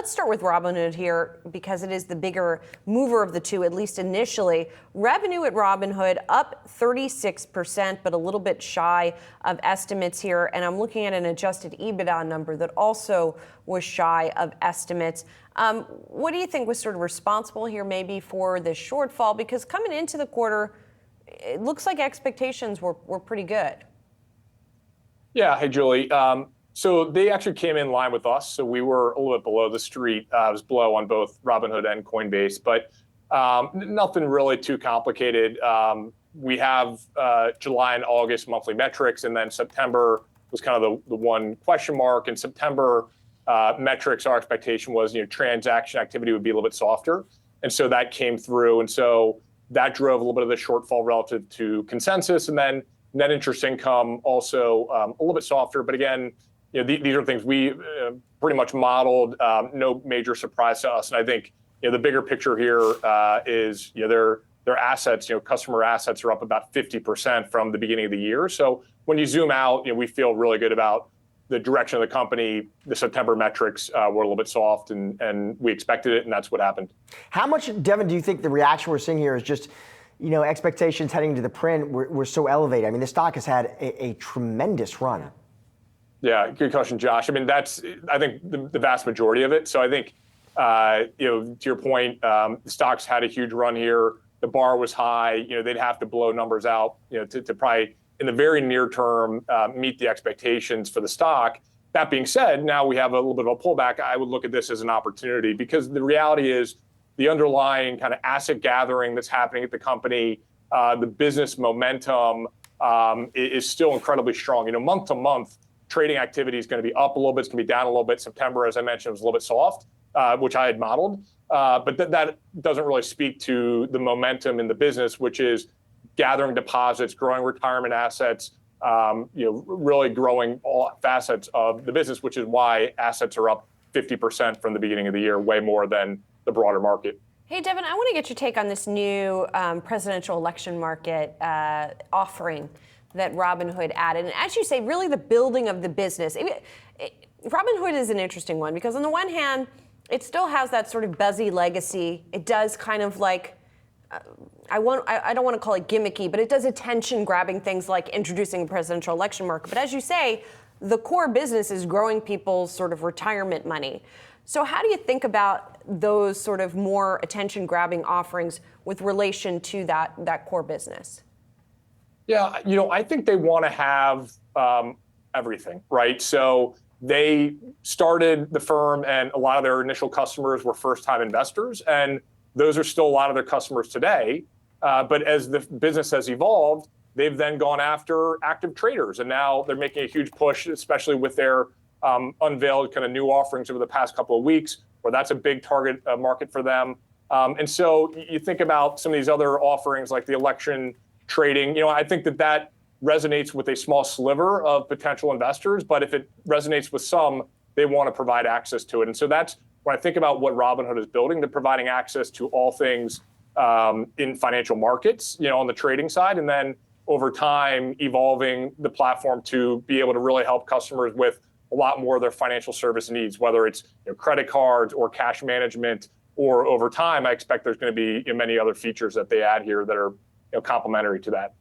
let's start with Robinhood here because it is the bigger mover of the two, at least initially. Revenue at Robinhood up 36%, but a little bit shy of estimates here. And I'm looking at an adjusted EBITDA number that also was shy of estimates. What do you think was sort of responsible here maybe for the shortfall? Because coming into the quarter, it looks like expectations were pretty good. Yeah, hey, Julie. So they actually came in line with us. So we were a little bit below the street. It was below on both Robinhood and Coinbase, but nothing really too complicated. We have July and August monthly metrics, and then September was kind of the one question mark. In September metrics, our expectation was transaction activity would be a little bit softer, and so that came through, and so that drove a little bit of the shortfall relative to consensus, and then net interest income also a little bit softer, but again. These are things we pretty much modeled, no major surprise to us. And I think the bigger picture here is their assets, customer assets are up about 50% from the beginning of the year. So when you zoom out, we feel really good about the direction of the company. The September metrics were a little bit soft, and we expected it, and that's what happened. How much, Devin, do you think the reaction we're seeing here is just expectations heading to the print were so elevated? I mean, the stock has had a tremendous run. Yeah, good question, Josh. I mean, that's, I think, the vast majority of it. So I think, to your point, the stocks had a huge run here. The bar was high. They'd have to blow numbers out, to probably, in the very near term, meet the expectations for the stock. That being said, now we have a little bit of a pullback. I would look at this as an opportunity because the reality is the underlying kind of asset gathering that's happening at the company, the business momentum is still incredibly strong. Month to month, trading activity is going to be up a little bit. It's going to be down a little bit. September, as I mentioned, was a little bit soft, which I had modeled. But that doesn't really speak to the momentum in the business, which is gathering deposits, growing retirement assets, really growing all facets of the business, which is why assets are up 50% from the beginning of the year, way more than the broader market. Hey, Devin, I want to get your take on this new presidential election market offering that Robinhood added. And as you say, really the building of the business. Robinhood is an interesting one because on the one hand, it still has that sort of buzzy legacy. It does kind of like, I don't want to call it gimmicky, but it does attention-grabbing things like introducing a presidential election market. But as you say, the core business is growing people's sort of retirement money. So how do you think about those sort of more attention-grabbing offerings with relation to that core business? Yeah, I think they want to have everything, right? So they started the firm, and a lot of their initial customers were first-time investors, and those are still a lot of their customers today. But as the business has evolved, they've then gone after active traders, and now they're making a huge push, especially with their unveiled kind of new offerings over the past couple of weeks, where that's a big target market for them. And so you think about some of these other offerings like the election trading, I think that resonates with a small sliver of potential investors, but if it resonates with some, they want to provide access to it. And so that's when I think about what Robinhood is building, they're providing access to all things in financial markets, on the trading side, and then over time evolving the platform to be able to really help customers with a lot more of their financial service needs, whether it's credit cards or cash management, or over time, I expect there's going to be many other features that they add here that are complementary to that.